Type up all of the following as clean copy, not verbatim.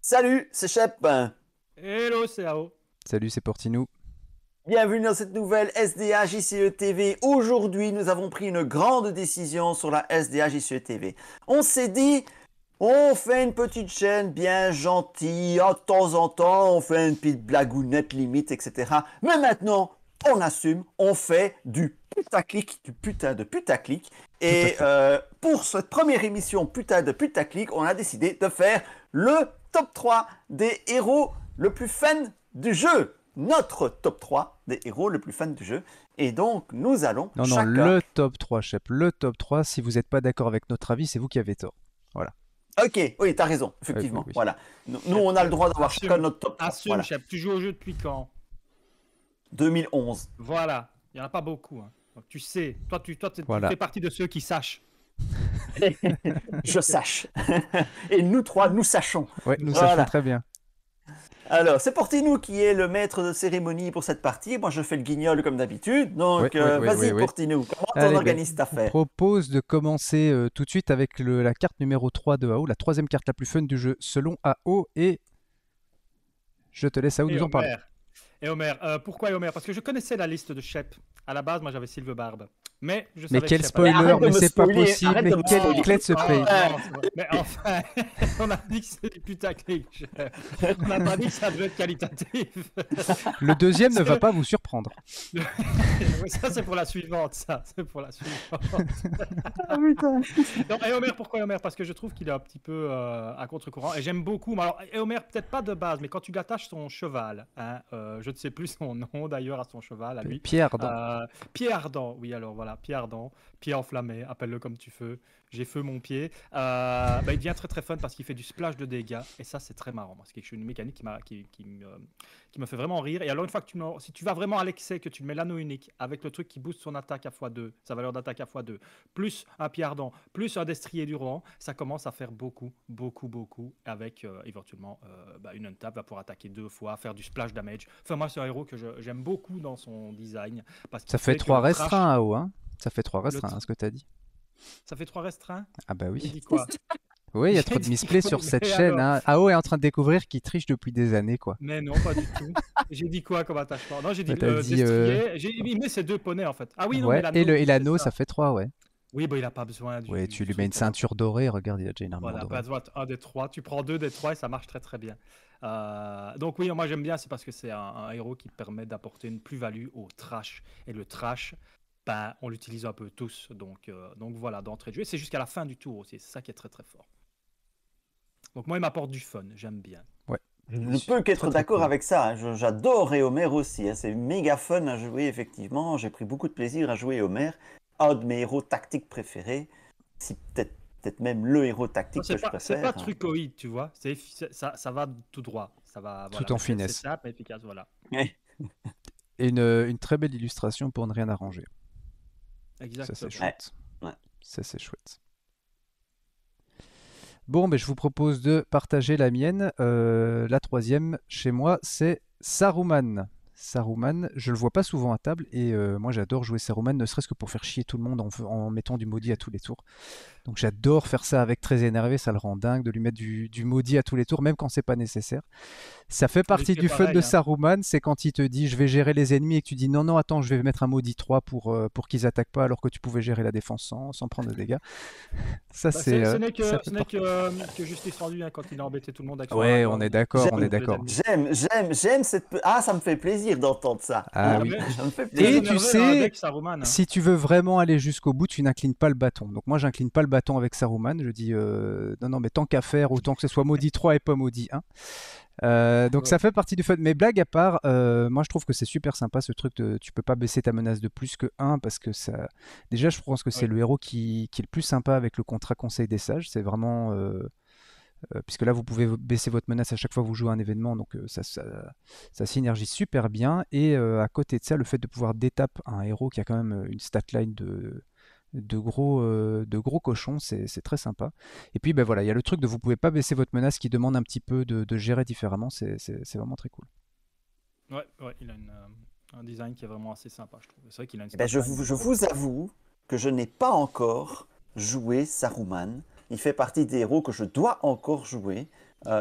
Salut, c'est Shep. Hello, c'est AO. Salut, c'est Portinou. Bienvenue dans cette nouvelle SDA JCE TV. Aujourd'hui, nous avons pris une grande décision sur la SDA JCE TV. On s'est dit, on fait une petite chaîne bien gentille, de temps en temps, on fait une petite blagounette limite, etc. Mais maintenant, on assume, on fait du putaclic, du putain de putaclic. Et pour cette première émission putain de putaclic, on a décidé de faire le top 3 des héros le plus fun du jeu. Notre top 3 des héros le plus fun du jeu. Et donc, nous allons Non, chacun... le top 3, Shep. Le top 3, si vous n'êtes pas d'accord avec notre avis, c'est vous qui avez tort. Voilà. Ok, oui, t'as raison, effectivement. Oui. Voilà. Nous, on a le droit d'avoir chacun notre top 3. Assume, Voilà. Shep. Tu joues au jeu depuis quand? 2011. Voilà. Il n'y en a pas beaucoup. Hein. Donc, tu sais. Toi, Voilà. tu fais partie de ceux qui sachent. Je sache. Et nous trois, nous sachons. Ouais, nous Voilà. sachons très bien. Alors, c'est Portinou qui est le maître de cérémonie pour cette partie. Moi, je fais le guignol comme d'habitude. Donc, vas-y, Portinou, comment on organise ta Je affaire? propose de commencer tout de suite avec la carte numéro 3 de AO, la troisième carte la plus fun du jeu selon AO. Et je te laisse AO nous en parler. Et Homer. Pourquoi Homer? Parce que je connaissais la liste de Shep. À la base, moi, j'avais Sylvebarbe. Mais je savais Mais quel que Shep spoiler, arrête de mais me c'est pas spoiler, possible. arrête Mais de me quelle spoiler. clé de ce Oh, pays. non, c'est vrai. Mais enfin, on a dit que c'était du putaclic. On n'a pas dit que ça devait être qualitatif. Le deuxième ne va pas vous surprendre. Ça, c'est pour la suivante, ça. C'est pour la suivante. Ah, putain. Non, et Homer, pourquoi Homer? Parce que je trouve qu'il est un petit peu à contre-courant. Et j'aime beaucoup. Mais alors, et Homer, peut-être pas de base, mais quand tu l'attaches son cheval, hein, je ne sais plus son nom d'ailleurs à son cheval, à lui. Pierre Ardent. Pied ardent, oui, alors voilà, pied ardent, pied enflammé, appelle-le comme tu veux. J'ai feu mon pied. Il devient très très fun parce qu'il fait du splash de dégâts. Et ça, c'est très marrant. C'est une mécanique qui me fait vraiment rire. Et alors, une fois que si tu vas vraiment à l'excès, que tu mets l'anneau unique avec le truc qui booste son attaque à x2, sa valeur d'attaque à x2, plus un pied ardent, plus un destrier du Rohan, ça commence à faire beaucoup. Avec éventuellement une untap va pouvoir attaquer 2 fois, faire du splash damage. Enfin, moi, c'est un héros que j'aime beaucoup dans son design. Parce Ça fait 3 restreints, AO. Hein. Ça fait 3 restreints, ce que tu as dit. Ça fait 3 restreints? Ah bah Il oui. dit quoi? Oui, il y a trop de misplay sur cette chaîne. Hein. AO est en train de découvrir qu'il triche depuis des années, quoi. Mais non, pas du tout. J'ai dit quoi comme attachement? Non, j'ai dit T'as dit, destrier. Mais c'est 2 poneys, en fait. Ah oui, non, ouais, mais et l'anneau, ça fait 3, ouais. Oui, il n'a pas besoin du. Ouais, tu lui du mets une truc, ceinture dorée, regarde, il a déjà une armure voilà, dorée. pas besoin un des 3. Tu prends 2 des 3 et ça marche très très bien. Donc oui, moi j'aime bien, c'est parce que c'est un héros qui permet d'apporter une plus-value au trash. Et le trash, on l'utilise un peu tous. Donc voilà, d'entrée de jeu. C'est jusqu'à la fin du tour aussi. C'est ça qui est très très fort. Donc moi, il m'apporte du fun. J'aime bien. Ouais. Je ne peux qu'être d'accord cool. avec ça. J'adore Homer aussi. Hein. C'est méga fun à jouer, effectivement. J'ai pris beaucoup de plaisir à jouer Homer. Un de mes héros tactiques préférés. Si peut-être même le héros tactique que je préfère. C'est pas trucoïde, tu vois. Ça va tout droit. Ça va, voilà, tout en finesse. C'est simple, efficace, voilà. Ouais. Et une très belle illustration pour ne rien arranger. Exactement. Ça, c'est chouette. Ouais. Ça, c'est chouette. Bon, je vous propose de partager la mienne. La troisième, chez moi, c'est Saruman. Saruman, je le vois pas souvent à table et moi j'adore jouer Saruman, ne serait-ce que pour faire chier tout le monde en mettant du maudit à tous les tours. Donc j'adore faire ça avec très énervé, ça le rend dingue de lui mettre du maudit à tous les tours, même quand c'est pas nécessaire. Ça fait partie du fun de Saruman, c'est quand il te dit je vais gérer les ennemis et que tu dis non, attends, je vais mettre un maudit 3 pour qu'ils attaquent pas alors que tu pouvais gérer la défense sans prendre de dégâts. Ça, ce n'est que justice rendue, hein, quand il a embêté tout le monde avec son ouais, on est d'accord, on est d'accord. J'aime cette... Ah, ça me fait plaisir d'entendre ça. Ah oui. Ça me fait plaisir. Et tu sais, si tu veux vraiment aller jusqu'au bout, tu n'inclines pas le bâton. Donc moi, j'incline pas le bâton avec Saruman. Je dis non, mais tant qu'à faire, autant que ce soit maudit 3 et pas maudit 1. Donc ça fait partie du fun. Mais blague à part, moi je trouve que c'est super sympa ce truc de tu peux pas baisser ta menace de plus que 1 parce que ça. Déjà, je pense que c'est le héros qui est le plus sympa avec le contrat Conseil des Sages. C'est vraiment. Puisque là vous pouvez baisser votre menace à chaque fois que vous jouez un événement, donc ça synergise super bien. Et à côté de ça, le fait de pouvoir détape un héros qui a quand même une statline de gros cochons, c'est très sympa. Et puis voilà, il y a le truc de vous pouvez pas baisser votre menace qui demande un petit peu de gérer différemment, c'est vraiment très cool. Ouais, il a un design qui est vraiment assez sympa, je trouve. C'est vrai qu'il a une je vous avoue que je n'ai pas encore joué Saruman. Il fait partie des héros que je dois encore jouer.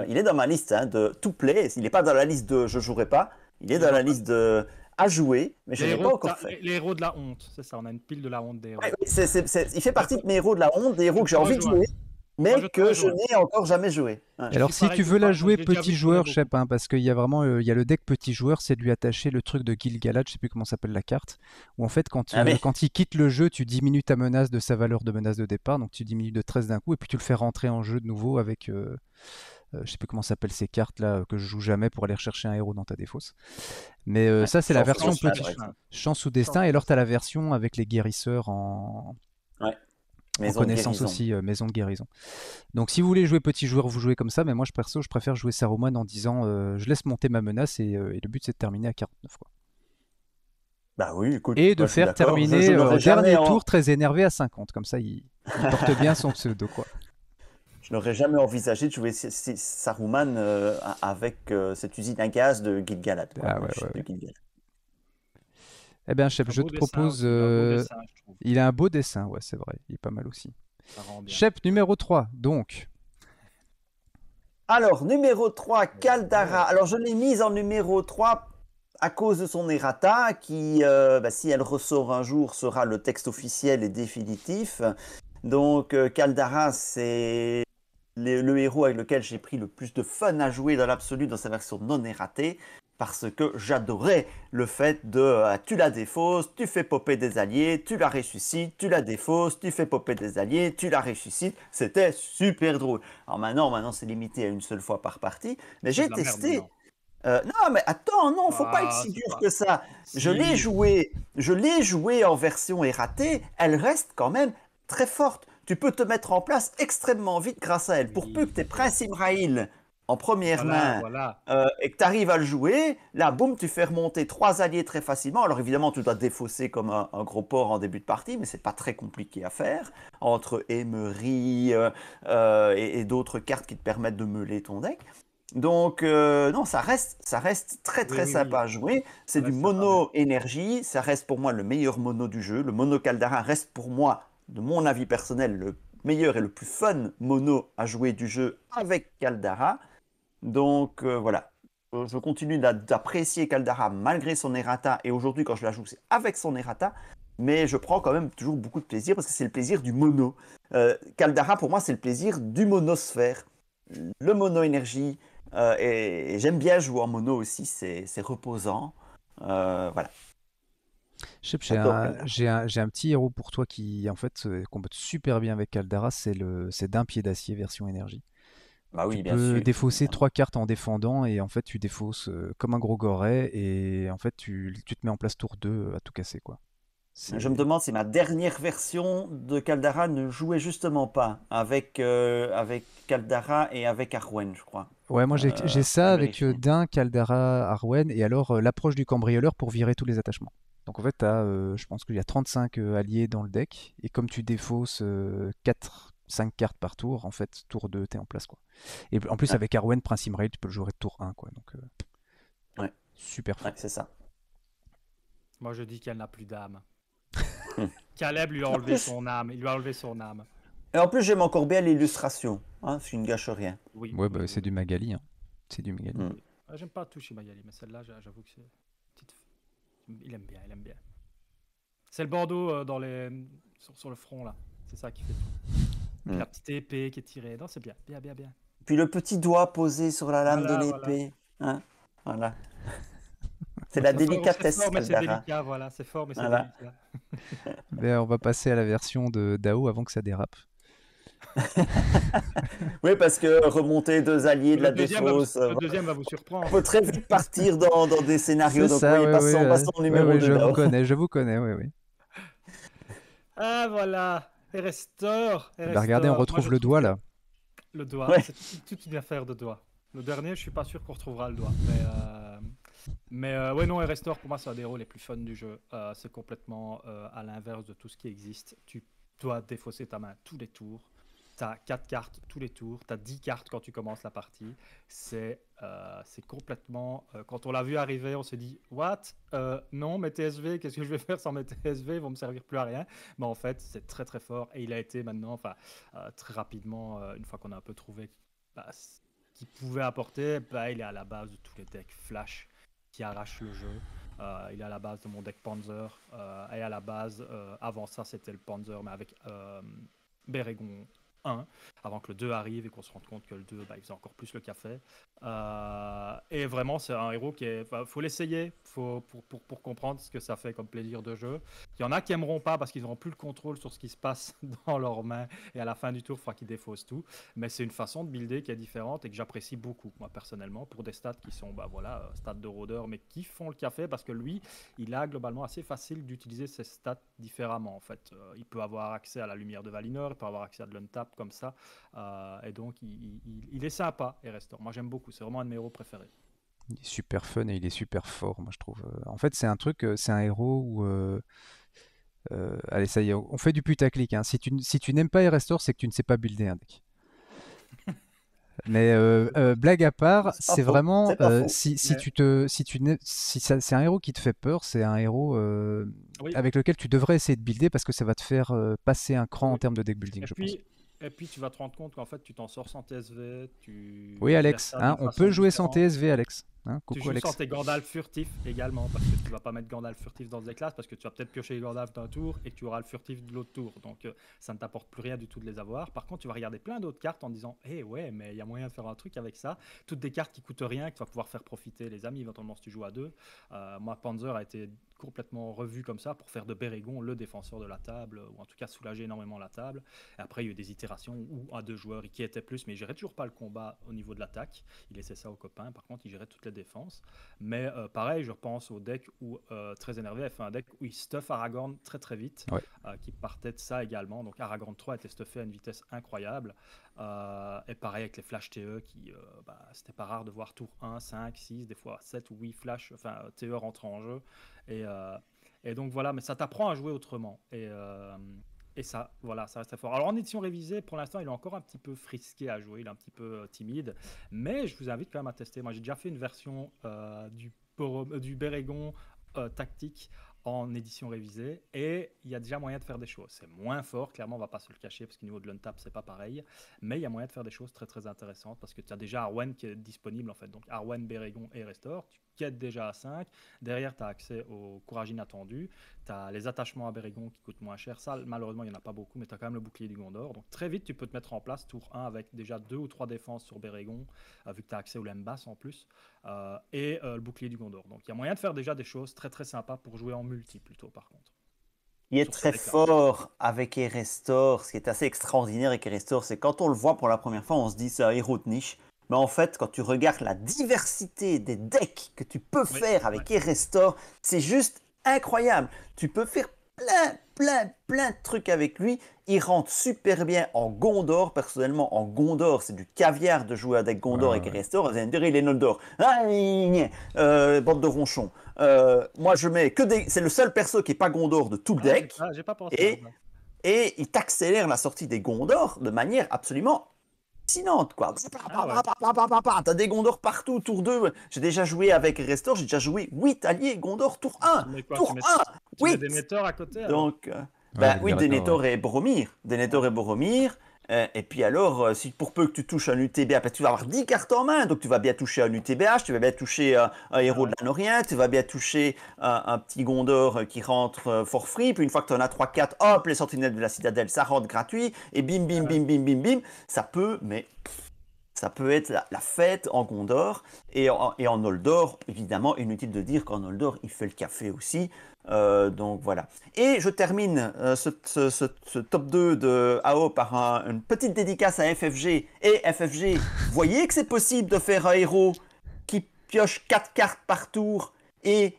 Il est dans ma liste de to play. Il n'est pas dans la liste de je jouerai pas. Il est dans la liste de à jouer, mais je ne l'ai pas encore fait. Les héros de la honte, c'est ça. On a une pile de la honte des héros. Ouais, il fait partie de mes héros de la honte, des héros que j'ai envie de jouer, mais que je n'ai encore jamais joué. Ouais. Alors si tu veux la jouer petit joueur, je sais pas, parce qu'il y a vraiment il y a le deck petit joueur, c'est de lui attacher le truc de Gil-galad, je sais plus comment s'appelle la carte, où en fait quand il quitte le jeu, tu diminues ta menace de sa valeur de menace de départ, donc tu diminues de 13 d'un coup, et puis tu le fais rentrer en jeu de nouveau avec... je sais plus comment s'appellent ces cartes là que je joue jamais pour aller rechercher un héros dans ta défausse. Mais ça c'est la version petit chance ou destin, et alors tu as la version avec les guérisseurs en connaissance aussi, maison de guérison. Donc si vous voulez jouer petit joueur, vous jouez comme ça, mais moi je préfère jouer Saruman en disant je laisse monter ma menace et le but c'est de terminer à 49 quoi. Bah oui, écoute, et de faire terminer au dernier tour très énervé à 50, comme ça il porte bien son pseudo quoi. Je n'aurais jamais envisagé de jouer Saruman avec cette usine à gaz de Gil-galad. Eh bien, Shep, je te propose... il a un beau dessin, ouais, c'est vrai. Il est pas mal aussi. Shep, numéro 3, donc. Alors, numéro 3, Caldara. Alors, je l'ai mise en numéro 3 à cause de son errata, qui, si elle ressort un jour, sera le texte officiel et définitif. Donc, Caldara, c'est le héros avec lequel j'ai pris le plus de fun à jouer dans l'absolu dans sa version non erratée. Parce que j'adorais le fait de tu la défausses, tu fais popper des alliés, tu la ressuscites, tu la défausses, tu fais popper des alliés, tu la ressuscites. C'était super drôle. Alors maintenant c'est limité à une seule fois par partie. Mais j'ai testé. Non, mais attends, non, faut pas être si dur que ça. Si. Je l'ai joué en version erratée. Elle reste quand même très forte. Tu peux te mettre en place extrêmement vite grâce à elle. Pour peu que tu aies Prince Imraïl en première main et que tu arrives à le jouer, là, boum, tu fais remonter 3 alliés très facilement. Alors évidemment, tu dois défausser comme un gros porc en début de partie, mais c'est pas très compliqué à faire, entre Emery et d'autres cartes qui te permettent de meuler ton deck. Donc non, ça reste très sympa à jouer. C'est du mono énergie, ça reste pour moi le meilleur mono du jeu. Le mono Caldara reste pour moi, de mon avis personnel, le meilleur et le plus fun mono à jouer du jeu avec Caldara. Donc voilà, je continue d'apprécier Caldara malgré son errata, et aujourd'hui quand je la joue c'est avec son errata, mais je prends quand même toujours beaucoup de plaisir parce que c'est le plaisir du mono. Caldara pour moi c'est le plaisir du monosphère, le mono énergie, et j'aime bien jouer en mono aussi, c'est reposant, voilà. J'ai un petit héros pour toi qui en fait combat super bien avec Caldara, c'est d'un pied d'acier version énergie. Bah oui, tu bien peux sûr, défausser 3 cartes en défendant, et en fait tu défausses comme un gros goret, et en fait tu te mets en place tour 2 à tout casser quoi. Je me demande si ma dernière version de Caldara ne jouait justement pas avec Caldara et avec Arwen, je crois. Ouais, moi j'ai ça avec Dain, Caldara, Arwen, et alors l'approche du cambrioleur pour virer tous les attachements. Donc en fait, je pense qu'il y a 35 alliés dans le deck, et comme tu défausses 5 cartes par tour, en fait, tour 2, t'es en place quoi. Et en plus, avec Arwen, Prince Imraïl, tu peux le jouer de tour 1 quoi. Donc, super fort. Ouais, c'est ça. Moi je dis qu'elle n'a plus d'âme. Caleb lui a enlevé son âme. Il lui a enlevé son âme. Et en plus, j'aime encore bien l'illustration. Hein, ce qui ne gâche rien. Oui, c'est du Magali. Hein. C'est du Magali. J'aime pas tout chez Magali, mais celle-là, j'avoue que c'est... Il aime bien. C'est le bandeau sur le front, là. C'est ça qui fait tout. La petite épée qui est tirée. Non, c'est bien. Puis le petit doigt posé sur la lame de l'épée. Voilà. Hein, voilà. C'est la délicatesse. C'est fort, mais c'est délicat, voilà. C'est fort, mais c'est délicat. Mais on va passer à la version de Dao avant que ça dérape. Oui, parce que remonter 2 alliés de la défausse... Le deuxième va vous surprendre. On peut très vite partir dans des scénarios. Donc ça, passons au numéro 2. Je vous connais, oui. Ah, voilà. Erestor. Regardez, on retrouve le doigt, là. Le doigt, c'est toute une affaire de doigt. Le dernier, je suis pas sûr qu'on retrouvera le doigt. Mais ouais, non, Erestor, pour moi, c'est un des héros les plus fun du jeu. C'est complètement à l'inverse de tout ce qui existe. Tu dois défausser ta main tous les tours. tu as 4 cartes tous les tours, tu as 10 cartes quand tu commences la partie. C'est complètement... quand on l'a vu arriver, on s'est dit « What non, mes TSV, qu'est-ce que je vais faire sans mes TSV? Ils vont me servir plus à rien. » Mais en fait, c'est très très fort. Et il a été maintenant, très rapidement, une fois qu'on a un peu trouvé ce qu'il pouvait apporter, il est à la base de tous les decks Flash qui arrachent le jeu. Il est à la base de mon deck Panzer. Et à la base, avant ça, c'était le Panzer, mais avec Bérégon 1, avant que le 2 arrive et qu'on se rende compte que le 2, il faisait encore plus le café. Et vraiment, c'est un héros qui est... faut l'essayer pour comprendre ce que ça fait comme plaisir de jeu. Il y en a qui aimeront pas parce qu'ils n'auront plus le contrôle sur ce qui se passe dans leurs mains et à la fin du tour, il faudra qu'ils défaussent tout. Mais c'est une façon de builder qui est différente et que j'apprécie beaucoup, moi, personnellement, pour des stats qui sont, stats de rôdeur, mais qui font le café parce que lui, il a globalement assez facile d'utiliser ses stats différemment, en fait. Il peut avoir accès à la lumière de Valinor, il peut avoir accès à de l'untap comme ça. Et donc, il est sympa, Erestor. Moi, j'aime beaucoup. C'est vraiment un de mes héros préférés. Il est super fun et il est super fort, moi, je trouve. En fait, c'est un truc, c'est un héros où... allez, ça y est, on fait du putaclic. Hein. Si tu n'aimes pas Erestor, c'est que tu ne sais pas builder un deck. Mais blague à part, c'est vraiment c'est un héros qui te fait peur, c'est un héros avec lequel tu devrais essayer de builder parce que ça va te faire passer un cran en termes de deck building, je pense. Et puis tu vas te rendre compte qu'en fait tu t'en sors sans TSV. Oui, Alex, on peut jouer sans TSV, Alex. Coucou, tu joues Alex. sans tes Gandalf furtifs également, parce que tu vas pas mettre Gandalf furtif dans des classes, parce que tu vas peut-être piocher Gandalf d'un tour et que tu auras le furtif de l'autre tour. Donc ça ne t'apporte plus rien du tout de les avoir. Par contre, tu vas regarder plein d'autres cartes en disant ouais, mais il y a moyen de faire un truc avec ça. Toutes des cartes qui coûtent rien, que tu vas pouvoir faire profiter les amis, éventuellement si tu joues à deux. Moi, Panzer a été complètement revu comme ça pour faire de Bérégon le défenseur de la table, ou en tout cas soulager énormément la table. Et après, il y a eu des itérations où à deux joueurs, il était plus, mais il gérait toujours pas le combat au niveau de l'attaque. Il laissait ça aux copains. Par contre, il gérait toutes les défenses. Mais pareil, je repense au deck où, très énervé, il a fait un deck où il stuff Aragorn très très vite, qui partait de ça également. Donc Aragorn 3 était stuffé à une vitesse incroyable. Et pareil avec les flash TE, c'était pas rare de voir tour 1, 5, 6, des fois 7 ou 8 flash, TE rentrant en jeu. Et donc voilà, mais ça t'apprend à jouer autrement. Et ça, voilà, ça reste très fort. Alors en édition révisée, pour l'instant, il est encore un petit peu frisqué à jouer, il est un petit peu timide, mais je vous invite quand même à tester. Moi, j'ai déjà fait une version du Bérégon tactique en édition révisée, et il y a déjà moyen de faire des choses. C'est moins fort, clairement, on va pas se le cacher, parce qu'au niveau de l'untap, c'est pas pareil, mais il y a moyen de faire des choses très très intéressantes, parce que tu as déjà Arwen qui est disponible, en fait, donc Arwen, Bérégon et Restore, tu quêtes déjà à 5, derrière tu as accès au courage inattendu, tu as les attachements à Bérégon qui coûtent moins cher, ça malheureusement il n'y en a pas beaucoup, mais tu as quand même le bouclier du Gondor, donc très vite tu peux te mettre en place tour 1 avec déjà 2 ou 3 défenses sur Bérégon, vu que tu as accès au Lembas en plus, et le bouclier du Gondor, donc il y a moyen de faire déjà des choses très très sympas pour jouer en multi plutôt par contre. Il est très fort avec Erestor. Ce qui est assez extraordinaire avec Erestor, c'est quand on le voit pour la première fois, on se dit c'est un héros de niche. Mais en fait, quand tu regardes la diversité des decks que tu peux faire avec Erestor, c'est juste incroyable. Tu peux faire plein de trucs avec lui. Il rentre super bien en Gondor. Personnellement, en Gondor, c'est du caviar de jouer avec Gondor avec Erestor. Vous allez me dire, il est Noldor. Bande de ronchons. Moi, je mets que des... C'est le seul perso qui n'est pas Gondor de tout le deck. J'ai pas pensé et il t'accélère la sortie des Gondor de manière absolument hallucinante, quoi. T'as des Gondor partout, tour 2. J'ai déjà joué avec Erestor, j'ai déjà joué 8 alliés Gondor, tour 1. Tour 1, 8. Tu mets Denethor à côté. Donc, oui, Denethor et Boromir. Denethor et Boromir. Et puis alors, si pour peu que tu touches un UTBH, tu vas avoir 10 cartes en main, donc tu vas bien toucher un UTBH, tu vas bien toucher un héros de l'Anorien, tu vas bien toucher un petit Gondor qui rentre for free, puis une fois que tu en as 3-4, hop, les sentinelles de la citadelle, ça rentre gratuit, et bim, ça peut être la fête en Gondor, et en Noldor, évidemment, inutile de dire qu'en Noldor, il fait le café aussi. Donc voilà. Et je termine ce top 2 de AO par une petite dédicace à FFG. Et FFG, voyez que c'est possible de faire un héros qui pioche 4 cartes par tour et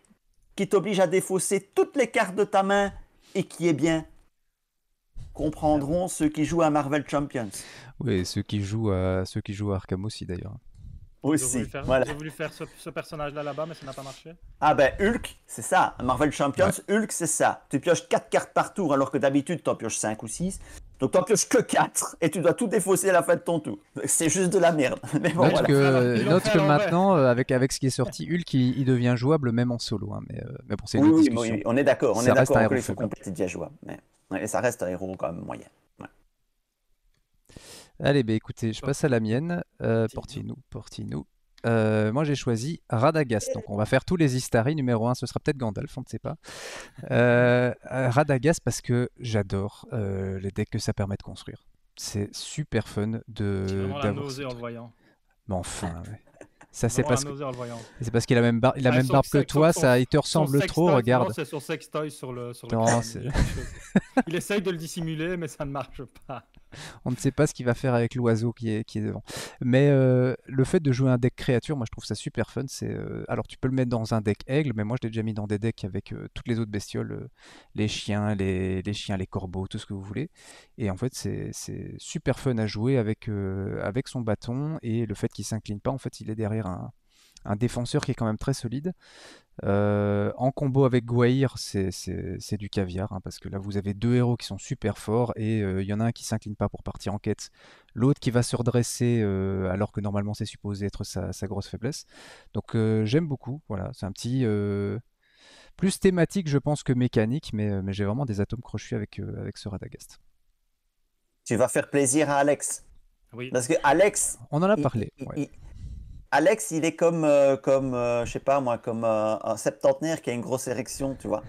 qui t'oblige à défausser toutes les cartes de ta main et qui est bien. Comprendront ceux qui jouent à Marvel Champions. Oui, ceux qui jouent à Arkham aussi d'ailleurs. Aussi, J'ai voulu faire ce personnage-là là-bas, mais ça n'a pas marché. Ah ben Hulk, c'est ça. Marvel Champions, Hulk, c'est ça. Tu pioches 4 cartes par tour, alors que d'habitude, tu en pioches 5 ou 6. Donc, tu n'en pioches que 4 et tu dois tout défausser à la fin de ton tour. C'est juste de la merde. Mais bon, Note voilà. que maintenant, avec ce qui est sorti, Hulk, il devient jouable même en solo. Hein, mais bon, c'est une autre discussion. Oui, on est d'accord. On Ça est reste d'accord un que héros les feux faible. complètes, il devient jouable. Mais ça reste un héros quand même moyen. Ouais. Allez, bah, écoutez, je passe à la mienne. Portez-nous. Moi, j'ai choisi Radagast. Donc, on va faire tous les Istari. Numéro 1, ce sera peut-être Gandalf, on ne sait pas. Radagast, parce que j'adore les decks que ça permet de construire. C'est super fun J'ai vraiment la d'avoir nausée ce en le truc. voyant. Mais enfin, ouais. Ça, c'est Vraiment la parce que nausée en le voyant. c'est parce qu'il a même il a Ah, même barbe que toi, ça, il te ressemble trop, Non, regarde. c'est son sextoy sur le Non, crâne. c'est- Il y a quelque chose. Il essaye de le dissimuler, mais ça ne marche pas. On ne sait pas ce qu'il va faire avec l'oiseau qui est devant. Mais le fait de jouer un deck créature, moi je trouve ça super fun. Alors tu peux le mettre dans un deck aigle, mais moi je l'ai déjà mis dans des decks avec toutes les autres bestioles, les chiens, les corbeaux, tout ce que vous voulez. Et en fait c'est super fun à jouer avec son bâton, et le fait qu'il s'incline pas, en fait il est derrière un défenseur qui est quand même très solide. En combo avec Gwaihir, c'est du caviar, hein, parce que là vous avez deux héros qui sont super forts, et il y en a un qui s'incline pas pour partir en quête, l'autre qui va se redresser alors que normalement c'est supposé être sa grosse faiblesse. Donc j'aime beaucoup, voilà, c'est un petit plus thématique je pense que mécanique, mais j'ai vraiment des atomes crochus avec ce Radagast. Tu vas faire plaisir à Alex. Oui. Parce que Alex, On en a parlé. Ouais. Alex, il est comme je sais pas moi, comme un septentenaire qui a une grosse érection, tu vois.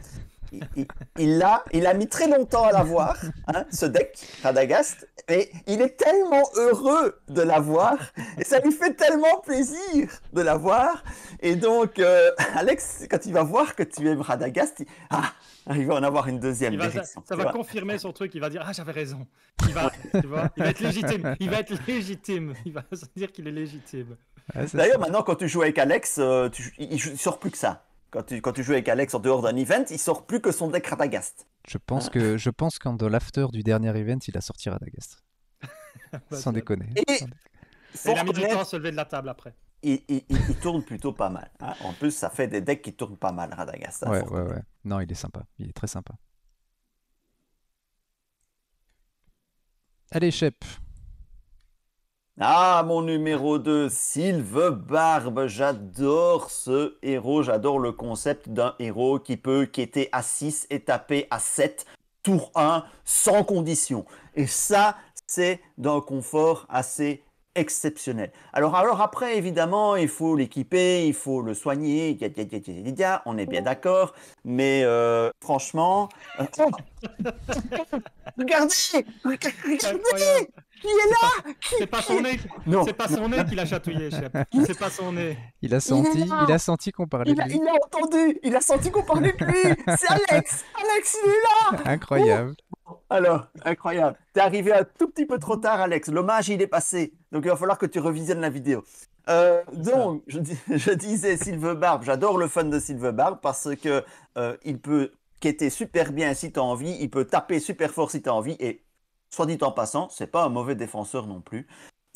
Il a mis très longtemps à l'avoir, hein, ce deck, Radagast, et il est tellement heureux de l'avoir, et ça lui fait tellement plaisir de l'avoir. Et donc, Alex, quand il va voir que tu aimes Radagast, il va en avoir une deuxième d'érection. Ça va confirmer son truc, il va dire « Ah, j'avais raison ». Tu vois, il va être légitime, il va se dire qu'il est légitime. Ouais, d'ailleurs, maintenant, quand tu joues avec Alex, il sort plus que ça. Quand tu joues avec Alex en dehors d'un event, il sort plus que son deck Radagast. Je pense qu'en dans l'after du dernier event, il a sorti Radagast. Sans déconner. Et il a mis du temps à se lever de la table après. Il tourne plutôt pas mal. Hein. En plus, ça fait des decks qui tournent pas mal, Radagast. Ouais. Non, il est sympa. Il est très sympa. Allez, Shep. Ah, mon numéro 2, Sylvebarbe. J'adore ce héros. J'adore le concept d'un héros qui peut quêter à 6 et taper à 7, tour 1, sans condition. Et ça, c'est d'un confort assez exceptionnel. Alors après, évidemment, il faut l'équiper, il faut le soigner, on est bien d'accord. Mais franchement... Regardez, qui est là? C'est pas son nez. Non. C'est pas son nez qui l'a chatouillé, Shep. C'est pas son nez. Il a senti qu'on parlait de lui. Il a entendu, il a senti qu'on parlait de lui. C'est Alex. Alex, il est là. Incroyable. Alors, incroyable. T'es arrivé un tout petit peu trop tard, Alex. L'hommage, il est passé. Donc, il va falloir que tu revisionnes la vidéo. Donc, je disais Sylvebarbe. J'adore le fun de Sylvebarbe parce que il peut quêter super bien si tu as envie. Il peut taper super fort si tu as envie. Et soit dit en passant, c'est pas un mauvais défenseur non plus.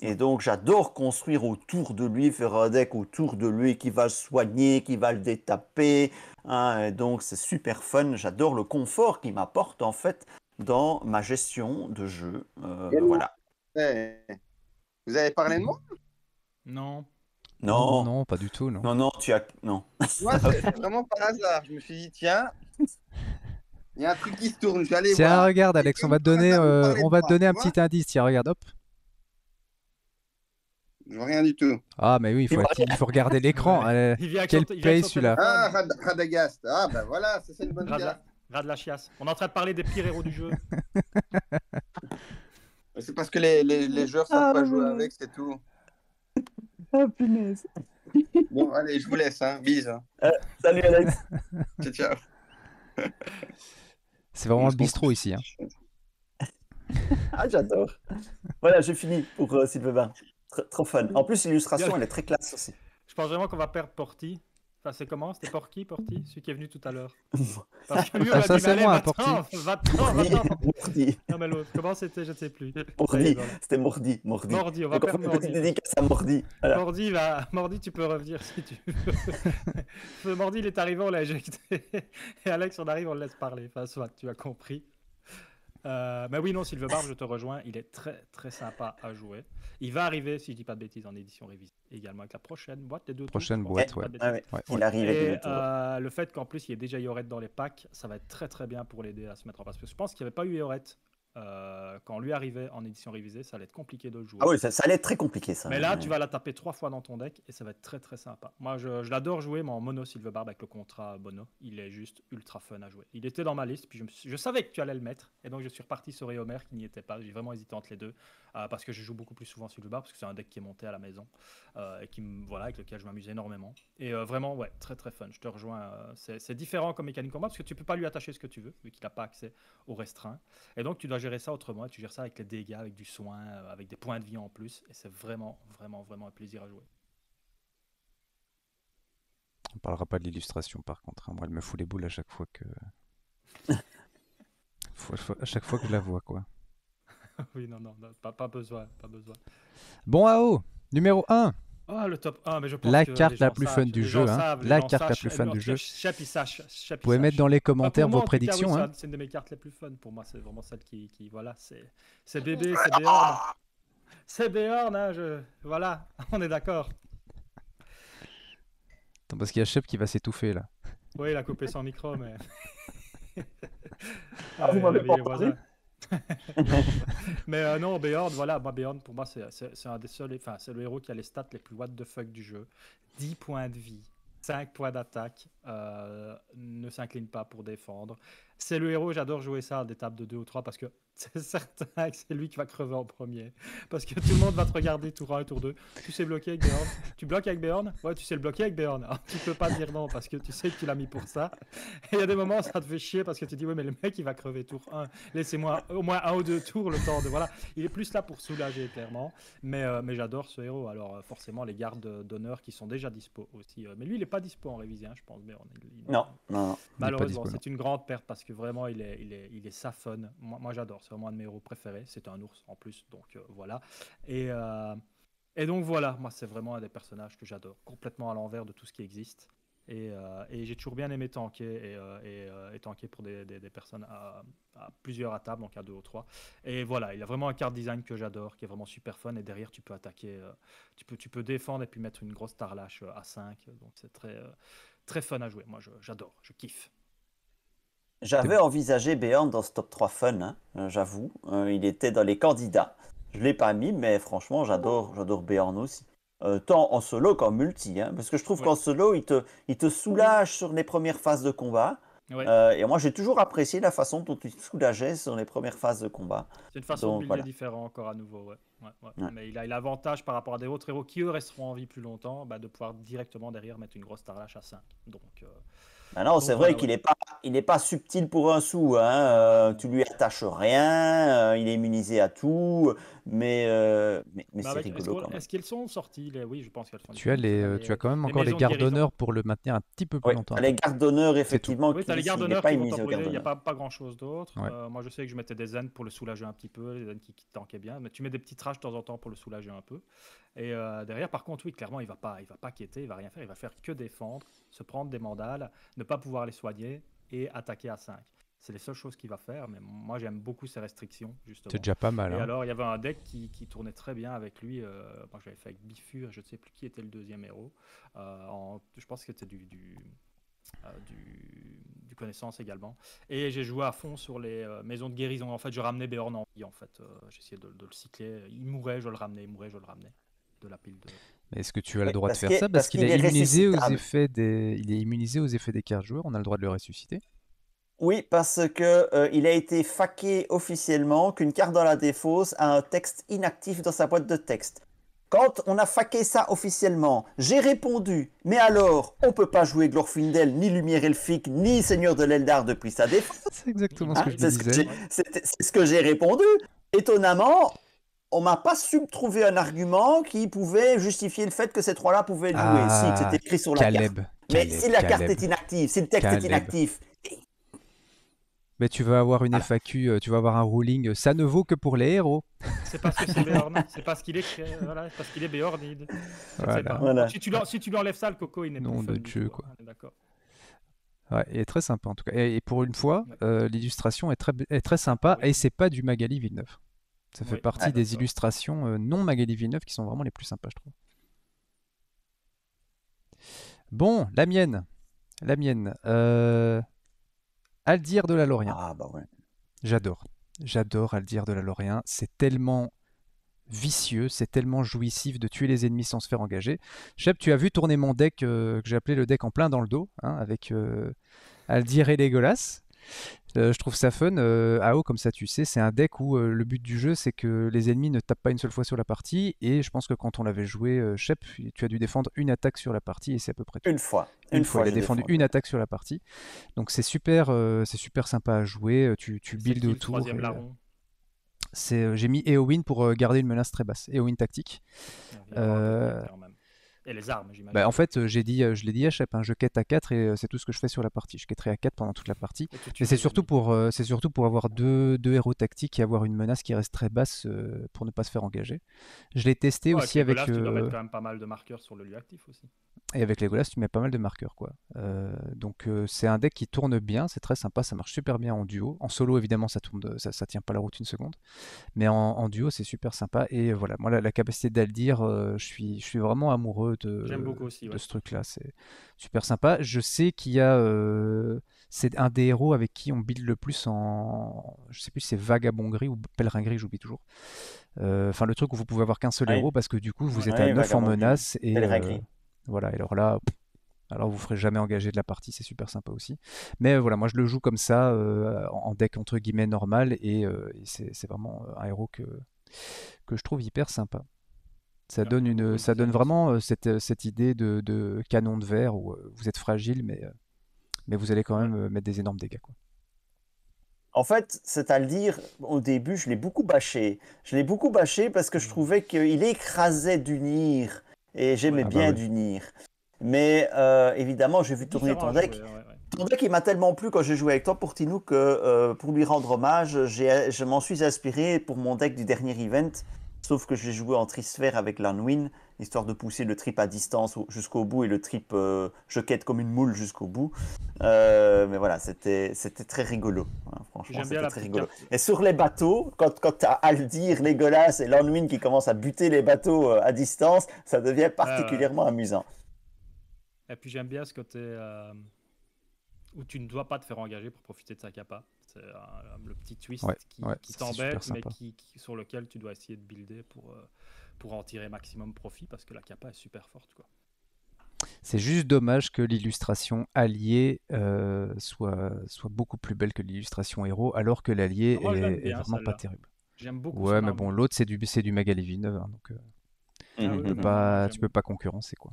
Et donc, j'adore construire autour de lui, faire un deck autour de lui qui va le soigner, qui va le détaper. Hein, et donc, c'est super fun. J'adore le confort qu'il m'apporte, en fait, dans ma gestion de jeu. Voilà. Vous avez parlé de moi? Non. Non, pas du tout, non. Non, non. Moi, c'est vraiment par hasard. Je me suis dit, tiens, il y a un truc qui se tourne, je vais aller Tiens, voir. regarde, Alex, on va te donner un petit indice. Tiens, regarde, hop. Je vois rien du tout. Ah, mais oui, il faut regarder l'écran. Quel paye celui-là? Ah, Radagast. Ah, ben voilà, c'est une bonne carte. Ras de la chiasse. On est en train de parler des pires héros du jeu. C'est parce que les joueurs savent pas jouer avec, c'est tout. Ah, punaise. Bon, allez, je vous laisse. Hein. Bise. Salut, Alex. Ciao. C'est vraiment le bistrot ici. Hein. Ah, j'adore. Voilà, j'ai fini pour Sylvebarbe. Trop fun. En plus, l'illustration, elle est très classe aussi. Je pense vraiment qu'on va perdre Porty. Enfin, c'est comment? C'était Porky, Celui qui est venu tout à l'heure. Parce que lui, on ça, dit, c'est moi, va-t'en. Mordi. Non, mais l'autre, comment c'était? Je ne sais plus. Mordi. Voilà. C'était Mordi. Mordi, on va Donc, perdre on fait une petite Mordi. dédicace à Mordi. Voilà. Mordi, tu peux revenir si tu veux. Mordi, il est arrivé, on l'a éjecté. Et Alex, on arrive, on le laisse parler. Enfin, soit, tu as compris. Mais oui, non, Silverbarb, je te rejoins. Il est très, très sympa à jouer. Il va arriver, si je dis pas de bêtises, en édition révisée. Également avec la prochaine boîte, les 2 tours. Prochaine boîte, ouais. Il arrive avec les Et 2 tours. le fait qu'en plus, il y ait déjà Yoret dans les packs, ça va être très, très bien pour l'aider à se mettre en place. Parce que je pense qu'il n'y avait pas eu Yoret. Quand lui arrivait en édition révisée, ça allait être compliqué de le jouer. Ah oui, ça allait être très compliqué ça. Mais là, tu vas la taper 3 fois dans ton deck et ça va être très très sympa. Moi, je l'adore jouer, mais en mono Silverbarb avec le contrat Bono, il est juste ultra fun à jouer. Il était dans ma liste, puis je savais que tu allais le mettre, et donc je suis reparti sur Eomer qui n'y était pas. J'ai vraiment hésité entre les deux, parce que je joue beaucoup plus souvent Silverbarb, parce que c'est un deck qui est monté à la maison, et avec lequel je m'amuse énormément. Et vraiment, ouais, très très fun. Je te rejoins. C'est différent comme mécanique combat, parce que tu peux pas lui attacher ce que tu veux, vu qu'il n'a pas accès aux restreints. Et donc tu dois gérer ça autrement, tu gères ça avec les dégâts, avec du soin, avec des points de vie en plus, et c'est vraiment, vraiment, vraiment un plaisir à jouer. On parlera pas de l'illustration par contre, hein. Moi elle me fout les boules à chaque fois que... à chaque fois que je la vois, quoi. Oui, non, pas besoin, pas besoin. Bon, AO, numéro 1. Ah, le top 1, mais je pense la que carte les la gens plus savent, fun du les jeu, gens hein. savent, les La gens carte la sachent, plus fun en du tout jeu. cas, Chap, il sache, Vous pouvez mettre dans les commentaires vos prédictions, hein. C'est une de mes cartes les plus fun. Pour moi, c'est vraiment celle qui voilà, c'est bébé, c'est Beorn. C'est Beorn, hein, voilà, on est d'accord. Attends, parce qu'il y a Shep qui va s'étouffer là. Oui, il a coupé son micro, mais... Vous m'avez pas entendu. Mais non, Beorn, voilà, moi, Beorn, pour moi, c'est un des seuls, enfin, c'est le héros qui a les stats les plus what the fuck du jeu. 10 points de vie, 5 points d'attaque, ne s'incline pas pour défendre. C'est le héros, j'adore jouer ça à des tables de 2 ou 3 parce que c'est certain que c'est lui qui va crever en premier. Parce que tout le monde va te regarder tour 1 et tour 2. Tu sais bloquer avec Beorn. Tu bloques avec Beorn? Ouais, tu sais le bloquer avec Beorn. Alors, tu peux pas dire non parce que tu sais que tu l'as mis pour ça. Et il y a des moments où ça te fait chier parce que tu dis ouais, mais le mec il va crever tour 1. Laissez-moi au moins 1 ou 2 tours le temps de. Voilà. Il est plus là pour soulager clairement. Mais j'adore ce héros. Alors forcément, les gardes d'honneur qui sont déjà dispo aussi. Mais lui, il est pas dispo en révisé, hein, je pense, Beorn. Non. Malheureusement, c'est une grande perte parce que vraiment, il est sa fun. Moi j'adore. C'est vraiment un de mes héros préférés. C'est un ours en plus, donc voilà. Et donc voilà, moi c'est vraiment un des personnages que j'adore, complètement à l'envers de tout ce qui existe. Et j'ai toujours bien aimé tanker et tanker pour des personnes à plusieurs à table, donc à 2 ou 3. Et voilà, il a vraiment un card design que j'adore, qui est vraiment super fun. Et derrière, tu peux attaquer, tu peux défendre et puis mettre une grosse tarlache à 5. Donc c'est très fun à jouer. Moi j'adore, je kiffe. J'avais envisagé Beorn dans ce top 3 fun, hein, j'avoue. Il était dans les candidats. Je ne l'ai pas mis, mais franchement, j'adore Beorn aussi. Tant en solo qu'en multi, hein, parce que je trouve qu'en solo, il te soulage sur les premières phases de combat. Et moi, j'ai toujours apprécié la façon dont il te soulageait sur les premières phases de combat. C'est une façon de builder différent encore à nouveau, ouais. Mais il a l'avantage par rapport à des autres héros qui, eux, resteront en vie plus longtemps, de pouvoir directement derrière mettre une grosse tarlache à 5. Donc... non, c'est vrai qu'il n'est pas subtil pour un sou, hein. Tu lui attaches rien, il est immunisé à tout, mais c'est rigolo quand même. Est-ce qu'ils sont sortis Oui, je pense qu'elles sont. Tu as quand même encore les gardes d'honneur pour le maintenir un petit peu plus longtemps. Les gardes d'honneur, effectivement, tu as les gardes d'honneur qui vont t'embrouiller, il n'y a pas grand-chose d'autre. Moi, je sais que je mettais des zen pour le soulager un petit peu, les zen qui tankaient bien, mais tu mets des petits trash de temps en temps pour le soulager un peu. Et derrière, par contre, oui, clairement, il va pas quitter, il va rien faire, il va faire que défendre, se prendre des mandales, ne pas pouvoir les soigner et attaquer à 5. C'est les seules choses qu'il va faire, mais moi j'aime beaucoup ces restrictions, justement. C'est déjà pas mal. Et alors, il y avait un deck qui tournait très bien avec lui. Moi, j'avais fait avec Bifur, je ne sais plus qui était le deuxième héros. Je pense que c'était du connaissance également. Et j'ai joué à fond sur les maisons de guérison. En fait, je ramenais Beorn en vie. En fait, j'essayais de le cycler. Il mourait, je le ramenais. Il mourait, je le ramenais. De la pile de... Mais est-ce que tu as le droit de faire ça parce qu'il est immunisé aux effets des cartes joueurs? On a le droit de le ressusciter? Oui, parce que il a été faqué officiellement qu'une carte dans la défausse a un texte inactif dans sa boîte de texte. Quand on a faqué ça officiellement, j'ai répondu, mais alors, on peut pas jouer Glorfindel, ni Lumière Elfique, ni Seigneur de l'Eldar depuis sa défense. C'est exactement ce que je disais. C'est ce que j'ai répondu. Étonnamment, on m'a pas su trouver un argument qui pouvait justifier le fait que ces trois-là pouvaient jouer. Si, c'était écrit sur la carte. Mais si la carte est inactive, si le texte est inactif... Mais tu vas avoir une FAQ, tu vas avoir un ruling, ça ne vaut que pour les héros. C'est parce que c'est Beorn, c'est parce qu'il est, parce qu'il est Beornide. Voilà. Si tu lui enlèves ça, le coco, il n'est pas nom de Dieu, quoi. D'accord. Ouais, il est très sympa en tout cas. Et pour une fois, Ouais. l'illustration est très sympa Oui, et c'est pas du Magali Villeneuve. Ça fait oui, partie des d'accord. illustrations non Magali Villeneuve qui sont vraiment les plus sympas, je trouve. Bon, la mienne. La mienne. Aldir de la Lorient. Ah, bah ouais. J'adore. J'adore Aldir de la Lorient. C'est tellement vicieux, c'est tellement jouissif de tuer les ennemis sans se faire engager. Shep, tu as vu tourner mon deck que j'ai appelé le deck en plein dans le dos, hein, avec Aldir et Legolas. Je trouve ça fun. AO, comme ça tu sais, c'est un deck où le but du jeu c'est que les ennemis ne tapent pas une seule fois sur la partie. Et je pense que quand on l'avait joué, Shep, tu as dû défendre une attaque sur la partie et c'est à peu près tout. Une Une fois, fois il a j'ai défendu défendu. une attaque sur la partie. Donc c'est super sympa à jouer. Tu C'est builds qui le autour. troisième larron? J'ai mis Eowyn pour garder une menace très basse. Eowyn tactique. Il va y avoir un peu de Euh, caractère même. Et les armes, Bah, j'imagine. en fait, je l'ai dit à Shep, hein, je quête à 4 et c'est tout ce que je fais sur la partie. Je quêterai à 4 pendant toute la partie. Et tu Mais tues tes ennemis. c'est surtout pour avoir deux héros tactiques et avoir une menace qui reste très basse pour ne pas se faire engager. Je l'ai testé Ouais, avec aussi Legolas, tu dois mettre quand même pas mal de marqueurs sur le lieu actif aussi. et avec Legolas, tu mets pas mal de marqueurs, quoi. Donc c'est un deck qui tourne bien, c'est très sympa, ça marche super bien en duo. En solo, évidemment, ça tient pas la route une seconde. Mais en duo, c'est super sympa. Et voilà, moi, la capacité d'Aldir, je suis vraiment amoureux J'aime beaucoup aussi, de ouais. ce truc-là. C'est super sympa. Je sais qu'il y a. C'est un des héros avec qui on build le plus en. Je sais plus si c'est Vagabond Gris ou Pèlerin Gris, j'oublie toujours. Enfin, le truc où vous pouvez avoir qu'un seul Oui, héros parce que du coup, vous Ouais. êtes à oui, 9 en Vagabond Gris. menace. Et Pèlerin Gris. voilà, et alors là. Alors vous ferez jamais engager de la partie, c'est super sympa aussi. Mais voilà, moi je le joue comme ça, en deck entre guillemets normal, et c'est vraiment un héros que je trouve hyper sympa. Ouais, j'aime beaucoup le Ça donne design aussi. vraiment cette idée de canon de verre où vous êtes fragile, mais vous allez quand Ouais. même mettre des énormes dégâts, quoi. En fait, c'est à le dire, au début, je l'ai beaucoup bâché. Je l'ai beaucoup bâché parce que je Mhm. trouvais qu'il écrasait d'Unir. Et j'aimais Ouais. Ah bah bien oui. d'Unir. Mais évidemment, j'ai vu tourner Différent ton à jouer, deck. ouais, ouais. Ton deck, il m'a tellement plu quand j'ai joué avec toi pour Tinou que pour lui rendre hommage, je m'en suis inspiré pour mon deck du dernier event. Sauf que j'ai joué en trisphère avec l'Anwin, histoire de pousser le trip à distance jusqu'au bout et le trip je quête comme une moule jusqu'au bout. Mais voilà, c'était très rigolo, hein. Puis Franchement, j'aime bien c'était la très petite rigolo. carte. Et sur les bateaux, quand tu as Aldir, Legolas et l'Anwin qui commencent à buter les bateaux à distance, ça devient Ouais, ouais. particulièrement amusant. Et puis j'aime bien ce côté où tu ne dois pas te faire engager pour profiter de sa capa. C'est le petit twist Ouais, ouais, qui ça, c'est super t'embête, mais sympa. sur lequel tu dois essayer de builder pour en tirer maximum profit parce que la capa est super forte, quoi. C'est juste dommage que l'illustration alliée soit beaucoup plus belle que l'illustration héros, alors que l'allié Moi, je l'aime est bien, vraiment pas celle-là. terrible. J'aime beaucoup Ouais, son mais bon, armure. l'autre c'est du Magali Villeneuve, hein, donc Ah oui, oui, non, mais tu peux pas concurrencer, quoi.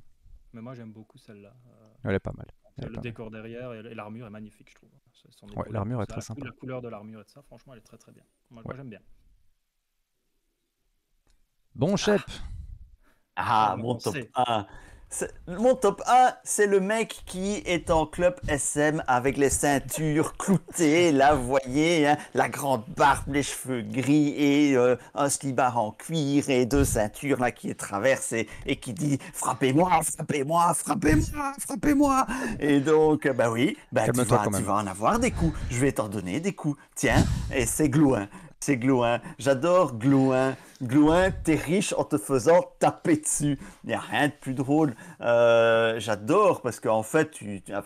moi j'aime beaucoup celle-là. Elle est pas mal. Elle est Le pas mal. décor derrière et l'armure est magnifique, je trouve. Son Ouais, épaulette, tout l'armure est ça, très sympa. la couleur de l'armure et de ça, franchement, elle est très très bien. Moi Ouais. j'aime bien. Bon, Shep. Ah, Alors, mon on top sait. 1. Mon top 1, c'est le mec qui est en club SM avec les ceintures cloutées, là, vous voyez, hein, la grande barbe, les cheveux gris et un slibard en cuir et deux ceintures là qui est traversent et qui dit frappez-moi, frappez-moi, frappez-moi, frappez-moi. Et donc, bah oui, bah Calme-toi quand tu même. vas en avoir des coups. Je vais t'en donner des coups. Tiens, et c'est Glouin. C'est Glouin. J'adore Glouin. Glouin, t'es riche en te faisant taper dessus. Il n'y a rien de plus drôle. J'adore parce qu'en fait,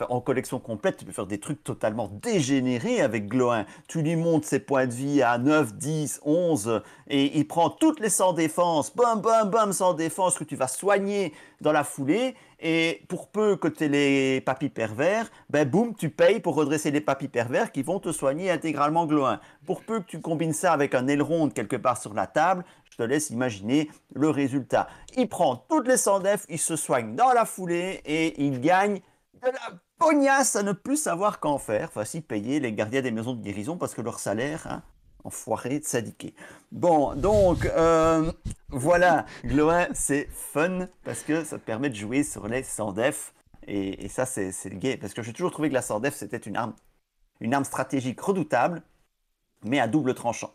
en collection complète, tu peux faire des trucs totalement dégénérés avec Glouin. Tu lui montes ses points de vie à 9, 10, 11 et il prend toutes les sans défense. Bam, bam, bam, sans défense que tu vas soigner dans la foulée. Et pour peu que tu aies les papis pervers, ben boum, tu payes pour redresser les papis pervers qui vont te soigner intégralement Glouin. Pour peu que tu combines ça avec un aileron quelque part sur la table, je te laisse imaginer le résultat. Il prend toutes les 100 def, il se soigne dans la foulée et il gagne de la pognasse à ne plus savoir qu'en faire. Voici payer les gardiens des maisons de guérison parce que leur salaire, hein, enfoiré de sadiqué. Bon, donc, voilà, Gloin, c'est fun parce que ça te permet de jouer sur les 100 def. Et ça, c'est le gay. Parce que j'ai toujours trouvé que la 100 def, c'était une arme stratégique redoutable, mais à double tranchant.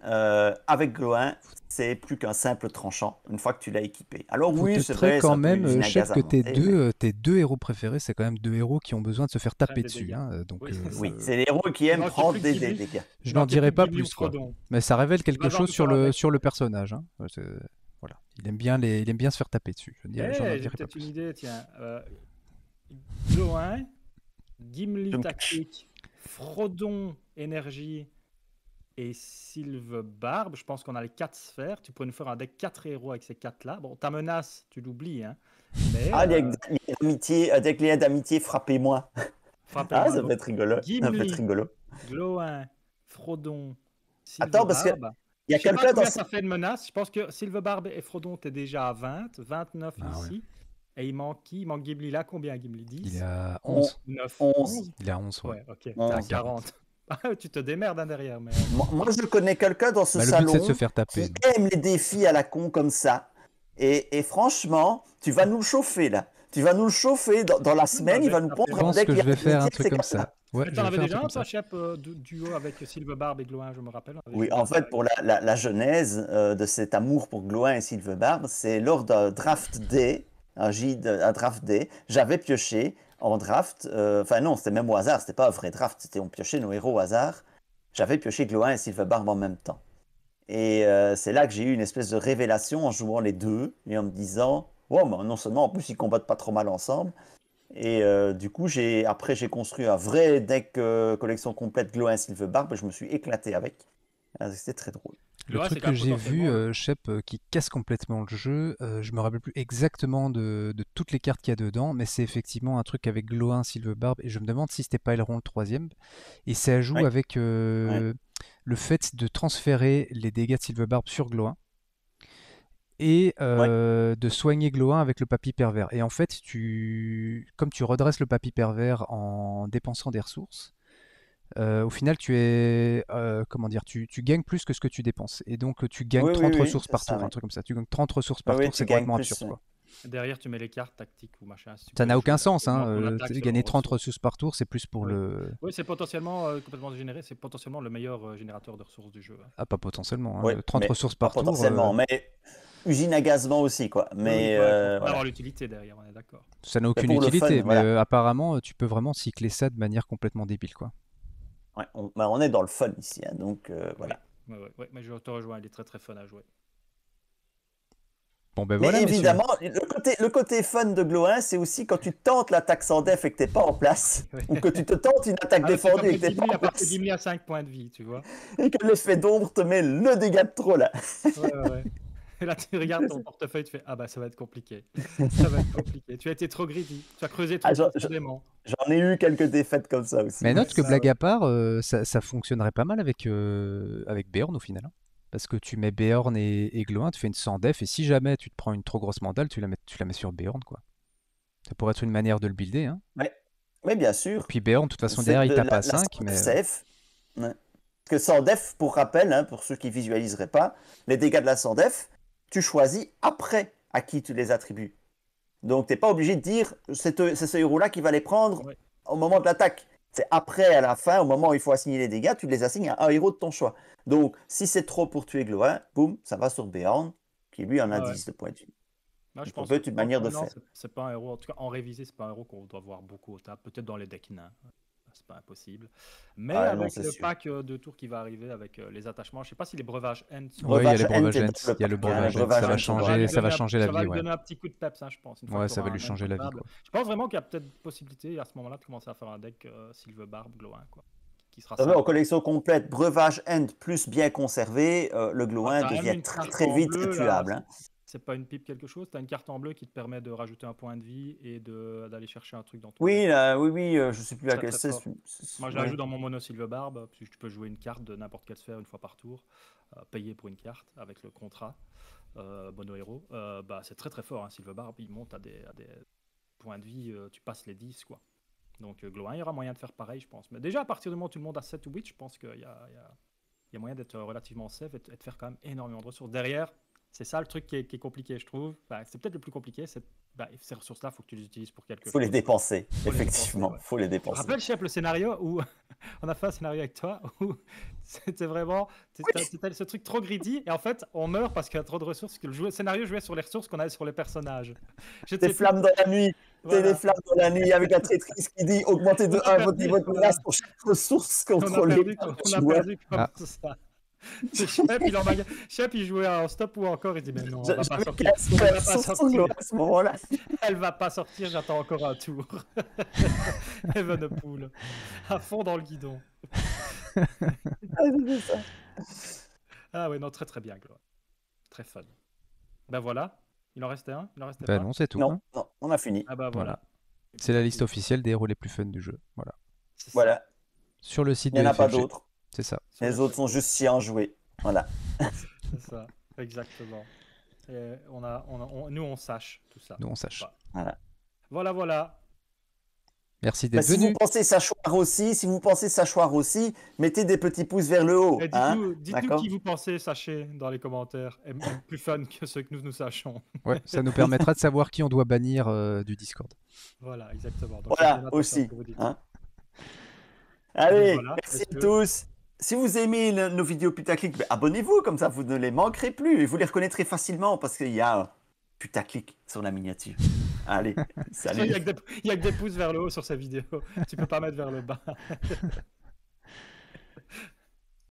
avec Glow 1, c'est plus qu'un simple tranchant une fois que tu l'as équipé. Alors oui, c'est Très vrai, quand ça peut même, usiner un Shep, gaz à que monter, tes deux héros préférés, c'est quand même deux héros qui ont besoin de se faire taper des dessus. dégâts. Hein, donc, Oui, c'est ça. oui, c'est les héros qui Il aiment manquait prendre plus que des Ghibli. dégâts. je Il n'en manquait dirai plus pas Ghibli ou plus, quoi. Frodon. Mais ça révèle quelque va voir chose tout ça avec. sur le personnage. Hein. Voilà. Il aime bien se faire taper dessus. J'en J'ai dirai pas peut-être une plus. idée, tiens. Glow 1, Gimli Donc, tactique, Frodon énergie et Sylve Barbe. Je pense qu'on a les 4 sphères. Tu pourrais nous faire un deck 4 héros avec ces 4-là. Bon, ta menace, tu l'oublies. Hein. Mais avec les d'amitié, frappez-moi. frappez-moi. Ah, ça peut Donc, être rigolo. Ça peut être Gimli, rigolo. Glow 1, Frodon, Attends, Sylve parce qu'il Barbe. y a Je sais pas quelqu'un dans combien ça fait de menace. Je pense que Sylve Barbe et Frodon, t'es déjà à 20, 29 Ah ouais. ici. Et il manque qui? Il manque Gimli là. Combien Gimli? 10? Il est à 11. 9, 11. 11. Il est à 11, ouais. Ouais, ok. T'es 11. à 40. Ah, tu te démerdes hein, derrière. Mais... Moi, je connais quelqu'un dans ce Bah, le but, salon c'est de se faire taper. qui aime les défis à la con comme ça. Et franchement, tu vas nous le chauffer là. Tu vas nous le chauffer dans la semaine. Il va nous Je pondre un pense deck que je vais faire un avec truc ces comme cartes-là. ça. Ouais, Mais je t'en vais avais faire un déjà truc un, comme toi, ça. Shep, duo avec Sylve Barbe et Glow 1, je me rappelle. On avait Oui, joué en à ça. fait, pour la genèse de cet amour pour Glow 1 et Sylve Barbe, c'est lors d'un draft day, un draft day, j'avais pioché en draft, enfin non, c'était même au hasard, c'était pas un vrai draft, c'était on piochait nos héros au hasard. J'avais pioché Glow 1 et Sylve Barbe en même temps. Et c'est là que j'ai eu une espèce de révélation en jouant les deux et en me disant, oh, mais non seulement en plus ils combattent pas trop mal ensemble. Et du coup, après j'ai construit un vrai deck collection complète Glow 1 Sylve Barbe et je me suis éclaté avec. C'était très drôle. Le Glow 1, truc c'est quand que même j'ai vu, potentiellement Shep, qui casse complètement le jeu, je me rappelle plus exactement de toutes les cartes qu'il y a dedans, mais c'est effectivement un truc avec Glow 1, Sylve Barbe, et je me demande si c'était pas Elrond le troisième. Et ça joue Ouais. avec Ouais. le fait de transférer les dégâts de Sylve Barbe sur Glow 1 et de soigner Glow 1 avec le papy pervers. Et en fait, comme tu redresses le papy pervers en dépensant des ressources, au final, comment dire, tu gagnes plus que ce que tu dépenses. Et donc, tu gagnes Oui, 30 oui, ressources c'est par ça, tour, un ouais. truc comme ça. Tu gagnes 30 ressources Oui, par oui, tour, tu c'est gagnes complètement plus. absurde, quoi. derrière, tu mets les cartes tactiques ou machin. Si tu Ça peux n'a les aucun jouer, sens, hein. augmente ton attaque selon Gagner 30 ressources. ressources par tour, c'est plus pour Oui. le... Oui, c'est potentiellement complètement dégénéré. C'est potentiellement le meilleur générateur de ressources du jeu. Hein. Ah, pas potentiellement, hein. Oui, 30 mais ressources pas par tour... potentiellement, mais usine à gazement aussi, quoi. Oui, Mais il faut voilà. avoir l'utilité derrière, on est d'accord. Ça n'a Mais aucune pour le utilité, fun, mais voilà. apparemment, tu peux vraiment cycler ça de manière complètement débile, quoi. Ouais, on est dans le fun ici, hein, donc voilà. Oui, mais je te rejoins, il est très très fun à jouer. Bon, ben Mais voilà, messieurs. évidemment, le côté fun de Glow 1, c'est aussi quand tu tentes l'attaque sans def et que t'es pas en place, ou que tu te tentes une attaque Ah, c'est comme défendue et que t'es Gimli, pas à en part que place, Gimli a 5 points de vie, tu vois. et que l'effet d'ombre te met le dégât de trop là. Ouais. Et là, tu regardes ton portefeuille, tu fais ah bah ça va être compliqué. Ça va être compliqué. Tu as été trop greedy. Tu as creusé trop profondément. J'en ai eu quelques défaites comme ça aussi. Mais note que ça, blague à part, ça fonctionnerait pas mal avec Beorn au final. Hein. Parce que tu mets Beorn et Glow 1, tu fais une sans def, et si jamais tu te prends une trop grosse mandale, tu la mets sur Beorn, quoi. Ça pourrait être une manière de le builder. Hein. Oui, bien sûr. Et puis Beorn, de toute façon, derrière, il tape à 5. Mais... Safe. Ouais. Parce que sans def, pour rappel, hein, pour ceux qui visualiseraient pas, les dégâts de la sans def, tu choisis après à qui tu les attribues. Donc, tu n'es pas obligé de dire c'est ce héros-là qui va les prendre au moment de l'attaque. C'est après, à la fin, au moment où il faut assigner les dégâts, tu les assignes à un héros de ton choix. Donc, si c'est trop pour tuer Glow 1, boum, ça va sur Beorn, qui lui en a 10 de points de vie. Moi, je Donc, pense peut être une manière de non, faire. c'est pas un héros, en tout cas en révisé, c'est pas un héros qu'on doit voir beaucoup au table. Peut-être dans les decks nains, c'est pas impossible. Mais Ah, non, avec c'est le sûr. pack de tours qui va arriver avec les attachements, je sais pas si les breuvages end sont. Oui, il y a les Breuvage breuvages End, Ents, il y a le breuvage breuvage Ents, ça va End, changer, ça va changer la Ça va vie, lui ouais. donner un petit coup de peps, hein, je pense. Une fois Ouais, que ça va t'auras lui un changer end la vie, table. quoi. Je pense vraiment qu'il y a peut-être possibilité à ce moment-là de commencer à faire un deck Sylve Barbe, Glow 1, quoi. Qui sera En collection complète, breuvage end plus bien conservé, le Glow 1 t'as même devient une très carte très en vite bleu, là, intuable. Hein. c'est pas une pipe quelque chose, tu as une carte en bleu qui te permet de rajouter un point de vie et d'aller chercher un truc dans ton Oui, deck. oui, je sais plus Très, laquelle très c'est. fort. Moi je la joue dans mon mono Sylve Barbe, parce que tu peux jouer une carte de n'importe quelle sphère une fois par tour, payer pour une carte avec le contrat mono héros. Bah, c'est très très fort, hein, Sylve Barbe, il monte à des points de vie, tu passes les 10 quoi. Donc Glow 1, il y aura moyen de faire pareil je pense. Mais déjà à partir du moment où tout le monde a 7 ou 8, je pense qu'il y a moyen d'être relativement safe et de faire quand même énormément de ressources. Derrière, c'est ça le truc qui est compliqué, je trouve. Bah, c'est peut-être le plus compliqué. Ces ressources-là, il faut que tu les utilises pour quelque chose. Il faut les dépenser, Faut les effectivement. dépenser, ouais. Faut les Je me dépenser. rappelle, Chef, le scénario où on a fait un scénario avec toi où c'était vraiment c'était ce truc trop greedy et en fait on meurt parce qu'il y a trop de ressources que le scénario jouait sur les ressources qu'on avait sur les personnages. Des flammes dans la nuit. Voilà. Des flammes dans la nuit avec la traîtrise qui dit augmentez de 1 votre niveau de menace pour chaque ressource contrôlée. On a perdu comme ça. Shep, il jouait en stop ou encore, il dit mais non, elle va pas sortir. À ce moment-là. Elle va pas sortir, j'attends encore un tour. Evenepoel, à fond dans le guidon. Ah ouais, non, très très bien, Gloire. Très fun. Ben voilà, il en restait un, il en restait pas. Non, c'est tout. Non, on a fini. Ah bah voilà. C'est la liste officielle des héros les plus fun du jeu. Voilà. Sur le site il n'y en a pas FFG. d'autres. C'est ça. Les autres sont juste chiants à jouer. Voilà. C'est ça, exactement. Et nous, on sache tout ça. Nous, on sache. Voilà. Merci d'être Si venu. vous pensez sachoir aussi, mettez des petits pouces vers le haut. Dites-nous qui vous pensez sacher dans les commentaires. Et même plus fun que ceux que nous sachons. Ouais, ça nous permettra de savoir qui on doit bannir du Discord. Voilà, exactement. Donc, voilà, aussi. Allez, voilà. Merci à tous. Si vous aimez nos vidéos putaclic, abonnez-vous, comme ça vous ne les manquerez plus et vous les reconnaîtrez facilement parce qu'il y a putaclic sur la miniature. Allez, salut. Il n'y a que des pouces vers le haut sur sa vidéo. Tu peux pas mettre vers le bas.